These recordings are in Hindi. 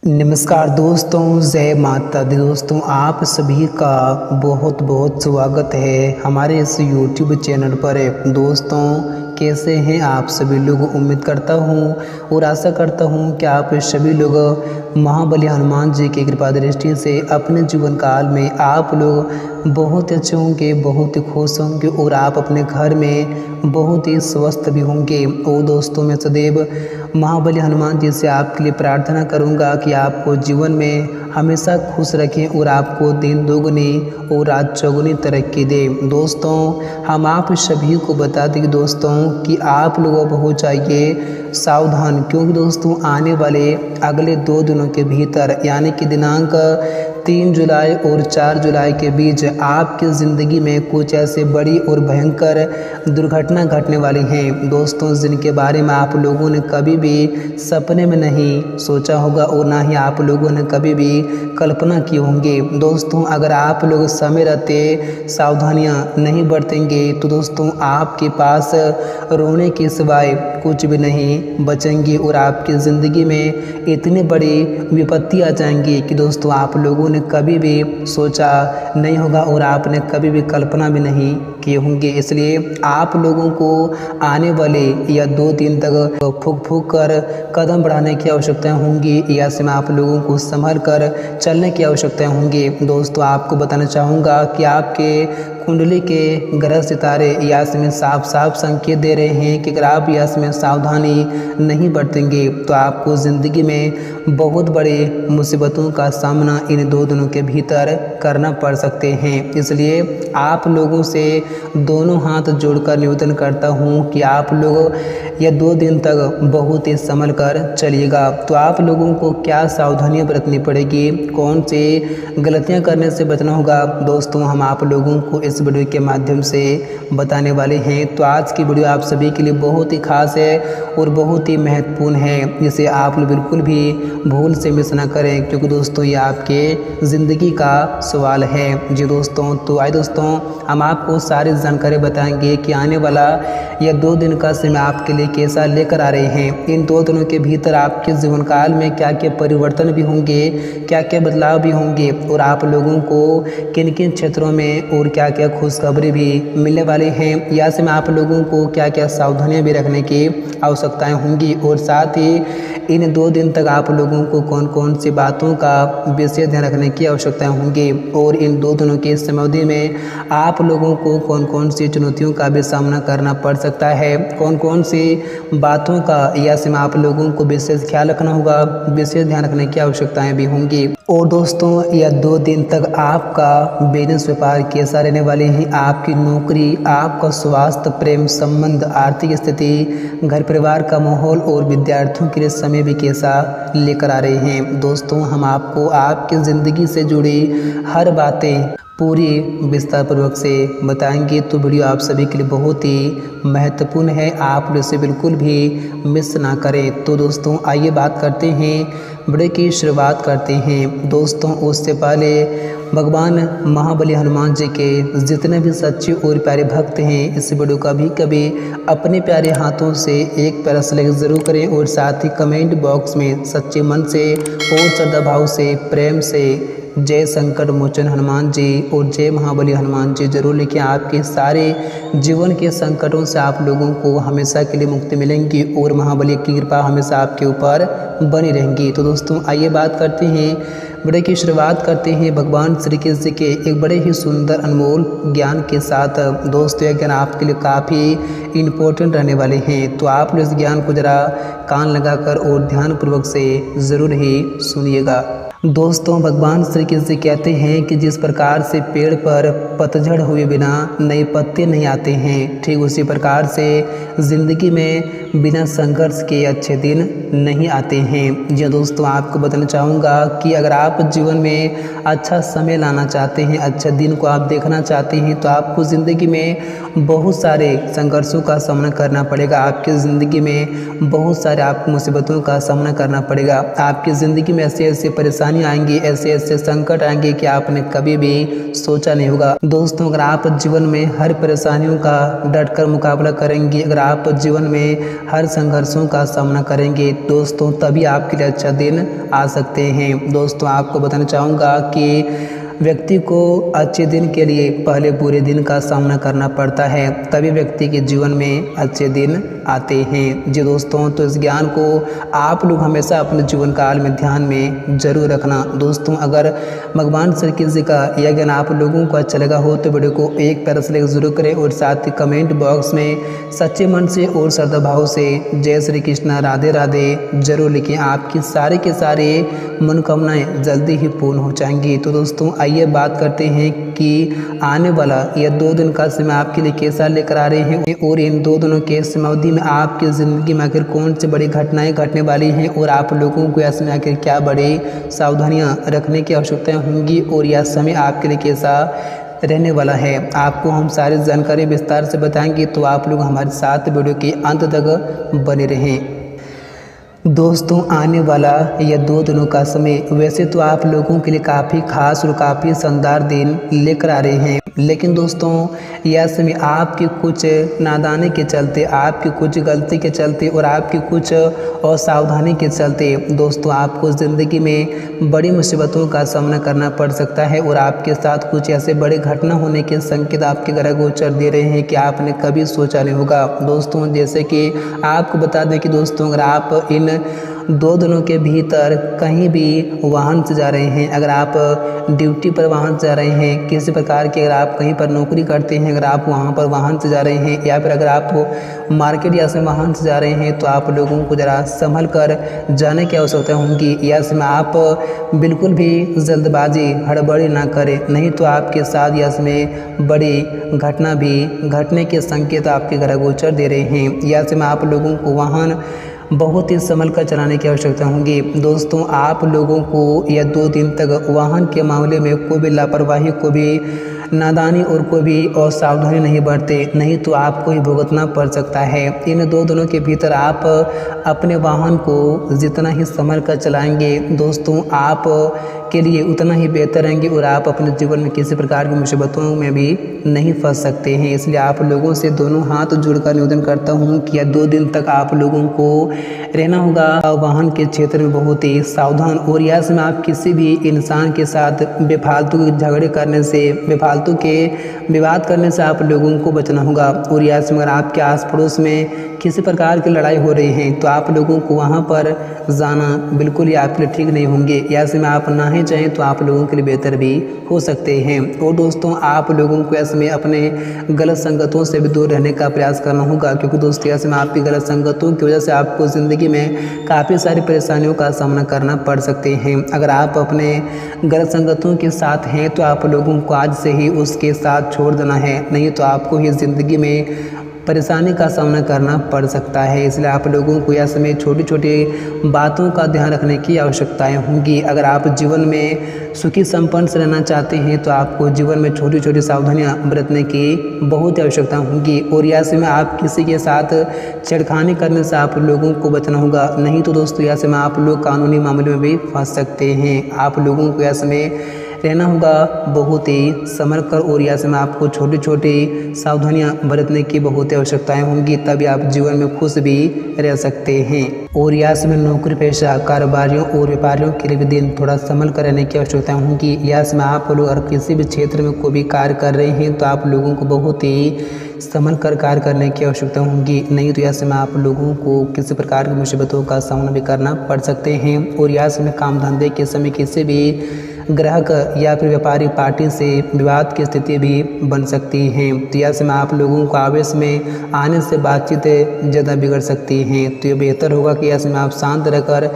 नमस्कार दोस्तों, जय माता दी। दोस्तों आप सभी का बहुत बहुत स्वागत है हमारे इस YouTube चैनल पर। दोस्तों कैसे हैं आप सभी लोग? उम्मीद करता हूं और आशा करता हूं कि आप सभी लोग महाबली हनुमान जी की कृपा दृष्टि से अपने जीवन काल में आप लोग बहुत अच्छे होंगे, बहुत ही खुश होंगे और आप अपने घर में बहुत ही स्वस्थ भी होंगे। और दोस्तों मैं सदैव महाबली हनुमान जी से आपके लिए प्रार्थना करूंगा कि आपको जीवन में हमेशा खुश रखें और आपको दिन दोगुनी और रात चौगुनी तरक्की दे। दोस्तों हम आप सभी को बता दें दोस्तों कि आप लोगों को हो चाहिए सावधान, क्योंकि दोस्तों आने वाले अगले 2 दिनों के भीतर यानी कि दिनांक 3 जुलाई और 4 जुलाई के बीच आपकी ज़िंदगी में कुछ ऐसे बड़ी और भयंकर दुर्घटना घटने वाली हैं दोस्तों, जिनके बारे में आप लोगों ने कभी भी सपने में नहीं सोचा होगा और ना ही आप लोगों ने कभी भी कल्पना की होंगी। दोस्तों अगर आप लोग समय रहते सावधानियां नहीं बरतेंगे तो दोस्तों आपके पास रोने के सिवाय कुछ भी नहीं बचेंगे और आपकी ज़िंदगी में इतनी बड़ी विपत्ति आ जाएंगी कि दोस्तों आप लोगों ने कभी भी सोचा नहीं होगा और आपने कभी भी कल्पना भी नहीं किए होंगे। इसलिए आप लोगों को आने वाले या 2 दिन तक फूक फूक कर कदम बढ़ाने की आवश्यकता होंगी या से आप लोगों को संभल कर चलने की आवश्यकता होंगी। दोस्तों आपको बताना चाहूँगा कि आपके कुंडली के ग्रह सितारे यास में साफ साफ संकेत दे रहे हैं कि अगर आप यास में सावधानी नहीं बरतेंगे तो आपको ज़िंदगी में बहुत बड़े मुसीबतों का सामना इन 2 दिनों के भीतर करना पड़ सकते हैं। इसलिए आप लोगों से दोनों हाथ जोड़कर निवेदन करता हूं कि आप लोग यह 2 दिन तक बहुत ही संभल कर चलिएगा। तो आप लोगों को क्या सावधानियां बरतनी पड़ेगी, कौन सी गलतियां करने से बचना होगा, दोस्तों हम आप लोगों को इस वीडियो के माध्यम से बताने वाले हैं। तो आज की वीडियो आप सभी के लिए बहुत ही खास है और बहुत ही महत्वपूर्ण है, जिसे आप लोग बिल्कुल भी भूल से मिस ना करें, क्योंकि दोस्तों ये आपके ज़िंदगी का सवाल है। जी दोस्तों तो आइए दोस्तों हम आपको सारी जानकारी बताएंगे कि आने वाला यह 2 दिन का समय आपके लिए कैसा लेकर आ रहे हैं। इन 2 दिनों के भीतर आपके जीवन काल में क्या क्या परिवर्तन भी होंगे, क्या क्या बदलाव भी होंगे और आप लोगों को किन किन क्षेत्रों में और क्या क्या खुशखबरी भी मिलने वाली हैं, या से मैं आप लोगों को क्या क्या सावधानियां भी रखने की आवश्यकताएं होंगी और साथ ही इन 2 दिन तक आप लोगों को कौन कौन सी बातों का विशेष ध्यान रखने की आवश्यकताएं होंगी और इन 2 दिनों की समयावधि में आप लोगों को कौन कौन सी चुनौतियों का भी सामना करना पड़ सकता है, कौन कौन सी बातों का या से आप लोगों को विशेष ख्याल रखना होगा, विशेष ध्यान रखने की आवश्यकताएं भी होंगी। और दोस्तों यह 2 दिन तक आपका बिजनेस व्यापार कैसा रहने वाले हैं, आपकी नौकरी, आपका स्वास्थ्य, प्रेम संबंध, आर्थिक स्थिति, घर परिवार का माहौल और विद्यार्थियों के लिए समय भी कैसा लेकर आ रहे हैं। दोस्तों हम आपको आपकी ज़िंदगी से जुड़ी हर बातें पूरी विस्तार पूर्वक से बताएंगे, तो वीडियो आप सभी के लिए बहुत ही महत्वपूर्ण है, आप इसे बिल्कुल भी मिस ना करें। तो दोस्तों आइए बात करते हैं, वीडियो की शुरुआत करते हैं। दोस्तों उससे पहले भगवान महाबली हनुमान जी के जितने भी सच्चे और प्यारे भक्त हैं इस वीडियो का भी कभी अपने प्यारे हाथों से एक प्यारा सा लाइक ज़रूर करें और साथ ही कमेंट बॉक्स में सच्चे मन से और श्रद्धा भाव से प्रेम से जय संकट मोचन हनुमान जी और जय महाबली हनुमान जी जरूर लिखें। आपके सारे जीवन के संकटों से आप लोगों को हमेशा के लिए मुक्ति मिलेंगी और महाबली की कृपा हमेशा आपके ऊपर बनी रहेंगी। तो दोस्तों आइए बात करते हैं, वीडियो की शुरुआत करते हैं भगवान श्री कृष्ण जी के एक बड़े ही सुंदर अनमोल ज्ञान के साथ। दोस्तों यह ज्ञान आपके लिए काफ़ी इम्पोर्टेंट रहने वाले हैं, तो आप लोग इस ज्ञान को ज़रा कान लगाकर और ध्यानपूर्वक से ज़रूर ही सुनिएगा। दोस्तों भगवान श्री कृष्ण जी कहते हैं कि जिस प्रकार से पेड़ पर पतझड़ हुए बिना नए पत्ते नहीं आते हैं, ठीक उसी प्रकार से ज़िंदगी में बिना संघर्ष के अच्छे दिन नहीं आते हैं। जी दोस्तों आपको बताना चाहूँगा कि अगर आप जीवन में अच्छा समय लाना चाहते हैं, अच्छे दिन को आप देखना चाहते हैं, तो आपको ज़िंदगी में बहुत सारे संघर्षों का सामना करना पड़ेगा, आपकी ज़िंदगी में बहुत सारे आपको मुसीबतों का सामना करना पड़ेगा, आपकी ज़िंदगी में ऐसे ऐसे परेशानी परेशानी आएंगी, ऐसे ऐसे संकट आएंगे कि आपने कभी भी सोचा नहीं होगा। दोस्तों, अगर आप जीवन में हर परेशानियों का डटकर मुकाबला करेंगे, अगर आप जीवन में हर संघर्षों का सामना करेंगे दोस्तों, तभी आपके लिए अच्छा दिन आ सकते हैं। दोस्तों, आपको बताना चाहूँगा कि व्यक्ति को अच्छे दिन के लिए पहले बुरे दिन का सामना करना पड़ता है, तभी व्यक्ति के जीवन में अच्छे दिन आते हैं। जी दोस्तों, तो इस ज्ञान को आप लोग हमेशा अपने जीवन काल में ध्यान में जरूर रखना। दोस्तों, अगर भगवान श्री कृष्ण का यह ज्ञान आप लोगों को अच्छा लगा हो तो वीडियो को एक प्यारा से लाइक जरूर करें और साथ ही कमेंट बॉक्स में सच्चे मन से और श्रद्धा भाव से जय श्री कृष्ण राधे राधे जरूर लिखें। आपकी सारे के सारे मनोकामनाएं जल्दी ही पूर्ण हो जाएंगी। तो दोस्तों, आइए बात करते हैं कि आने वाला यह 2 दिन का समय आपके लिए कैसा लेकर आ रहे हैं और इन 2 दिनों के समयावधि में आपकी ज़िंदगी में आखिर कौन सी बड़ी घटनाएं घटने वाली हैं और आप लोगों को इसमें आखिर क्या बड़ी सावधानियां रखने की आवश्यकताएं होंगी और यह समय आपके लिए कैसा रहने वाला है, आपको हम सारी जानकारी विस्तार से बताएंगे। तो आप लोग हमारे साथ वीडियो के अंत तक बने रहें। दोस्तों, आने वाला यह 2 दिनों का समय वैसे तो आप लोगों के लिए काफ़ी खास और काफ़ी शानदार दिन लेकर आ रहे हैं, लेकिन दोस्तों यह समय आपकी कुछ नादानी के चलते, आपकी कुछ गलती के चलते और आपकी कुछ असावधानी के चलते दोस्तों आपको ज़िंदगी में बड़ी मुसीबतों का सामना करना पड़ सकता है और आपके साथ कुछ ऐसे बड़े घटना होने के संकेत आपके ग्रह गोचर दे रहे हैं कि आपने कभी सोचा नहीं होगा। दोस्तों, जैसे कि आपको बता दें कि दोस्तों, अगर आप इन 2 दिनों के भीतर कहीं भी वाहन से जा रहे हैं, अगर आप ड्यूटी पर वाहन से जा रहे हैं, किसी प्रकार की अगर आप कहीं पर नौकरी करते हैं, अगर आप वहां पर वाहन से जा रहे हैं या फिर अगर आप मार्केट या से वाहन से जा रहे हैं, तो आप लोगों को ज़रा संभल कर जाने की आवश्यकता होगी। या इसमें आप बिल्कुल भी जल्दबाजी हड़बड़ी ना करें, नहीं तो आपके साथ या इसमें बड़ी घटना भी घटने के संकेत आपके ग्रह गोचर दे रहे हैं। या इसमें आप लोगों को वाहन बहुत ही संभल कर चलाने की आवश्यकता होगी। दोस्तों, आप लोगों को यह 2 दिन तक वाहन के मामले में कोई भी लापरवाही, कोई भी नादानी और कोई भी असावधानी नहीं बरते, नहीं तो आपको ही भुगतना पड़ सकता है। इन 2 दिनों के भीतर आप अपने वाहन को जितना ही संभल कर चलाएंगे दोस्तों, आप के लिए उतना ही बेहतर रहेंगे और आप अपने जीवन में किसी प्रकार की मुसीबतों में भी नहीं फंस सकते हैं। इसलिए आप लोगों से दोनों हाथ जोड़कर निवेदन करता हूं कि यह 2 दिन तक आप लोगों को रहना होगा वाहन के क्षेत्र में बहुत ही सावधान। और यह समय आप किसी भी इंसान के साथ बेफालतू के झगड़े करने से, बेफालतू के विवाद करने से आप लोगों को बचना होगा। और यह समय अगर आपके आस पड़ोस में किसी प्रकार की लड़ाई हो रही है तो आप लोगों को वहां पर जाना बिल्कुल ही आपके लिए ठीक नहीं होंगे। या समय आप ना ही चाहें तो आप लोगों के लिए बेहतर भी हो सकते हैं। और दोस्तों, आप लोगों को ऐसे में अपने गलत संगतों से भी दूर रहने का प्रयास करना होगा, क्योंकि दोस्तों ऐसे में आपकी गलत संगतों की वजह से आपको ज़िंदगी में काफ़ी सारी परेशानियों का सामना करना पड़ सकते हैं। अगर आप अपने गलत संगतों के साथ हैं तो आप लोगों को आज से ही उसके साथ छोड़ देना है, नहीं तो आपको ही ज़िंदगी में परेशानी का सामना करना पड़ सकता है। इसलिए आप लोगों को यह समय छोटी छोटी बातों का ध्यान रखने की आवश्यकताएं होंगी। अगर आप जीवन में सुखी संपन्न से रहना चाहते हैं तो आपको जीवन में छोटी छोटी सावधानियां बरतने की बहुत आवश्यकता होंगी। और यह समय आप किसी के साथ छेड़खानी करने से आप लोगों को बचना होगा, नहीं तो दोस्तों यह समय आप लोग कानूनी मामले में भी फंस सकते हैं। आप लोगों को यह समय रहना होगा बहुत ही संभल कर और यह समय आपको छोटी छोटी सावधानियां बरतने की बहुत आवश्यकताएं होंगी, तभी आप जीवन में खुश भी रह सकते हैं। और यह समय नौकरी पेशा कारोबारियों और व्यापारियों के लिए भी दिन थोड़ा संभल कर रहने की आवश्यकता होंगी। यह समय आप लोग अगर किसी भी क्षेत्र में कोई भी कार्य कर रहे हैं तो आप लोगों को बहुत ही संभल कर कार्य करने की आवश्यकता होंगी, नहीं तो यह समय आप लोगों को किसी प्रकार की मुसीबतों का सामना भी करना पड़ सकते हैं। और यह समय काम धंधे के समय किसी भी ग्राहक या फिर व्यापारी पार्टी से विवाद की स्थिति भी बन सकती है। तो यह समय आप लोगों को आवेश में आने से बातचीत ज़्यादा बिगड़ सकती हैं। तो ये बेहतर होगा कि यह समय आप शांत रहकर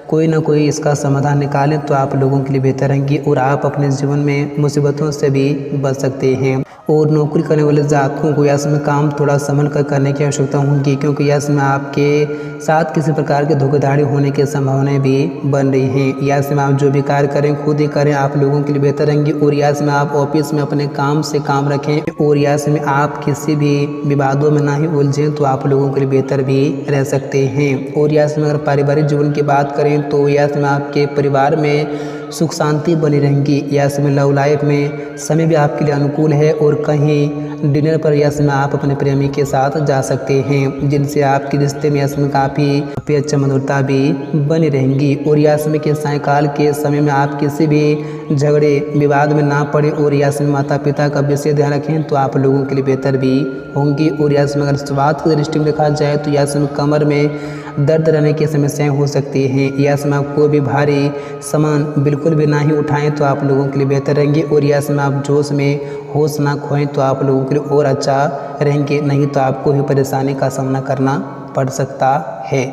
कोई ना कोई इसका समाधान निकालें तो आप लोगों के लिए बेहतर रहेंगी और आप अपने जीवन में मुसीबतों से भी बच सकते हैं। और नौकरी करने वाले जातकों को यह समय काम थोड़ा संभल कर करने की आवश्यकता होगी, क्योंकि यह समय आपके साथ किसी प्रकार के धोखाधड़ी होने की संभावनाएं भी बन रही हैं। यह समय आप जो भी कार्य करें खुद ही करें, आप लोगों के लिए बेहतर रहेंगे। और यह समय आप ऑफिस में अपने काम से काम रखें और यह समय आप किसी भी विवादों में ना ही उलझें तो आप लोगों के लिए बेहतर भी रह सकते हैं। और यह समय अगर पारिवारिक जीवन की बात करें तो यह समय आपके परिवार में सुख शांति बनी रहेंगी। यह समय लव लाइफ में समय भी आपके लिए अनुकूल है और कहीं डिनर पर यह समय आप अपने प्रेमी के साथ जा सकते हैं, जिनसे आपके रिश्ते में यह समय काफ़ी अच्छा मधुरता भी बनी रहेंगी। और यह समय के सायंकाल के समय में आप किसी भी झगड़े विवाद में ना पड़े और यह समय माता पिता का विशेष ध्यान रखें तो आप लोगों के लिए बेहतर भी होंगी। और यह समय अगर स्वास्थ्य की दृष्टि में देखा जाए तो यह समय कमर में दर्द रहने की समस्याएं हो सकती हैं। यह समय आप कोई भी भारी सामान बिल्कुल भी ना ही उठाएं तो आप लोगों के लिए बेहतर रहेंगे। और यह समय आप जोश में होश ना खोएं तो आप लोगों के लिए और अच्छा रहेंगे, नहीं तो आपको ही परेशानी का सामना करना पड़ सकता है।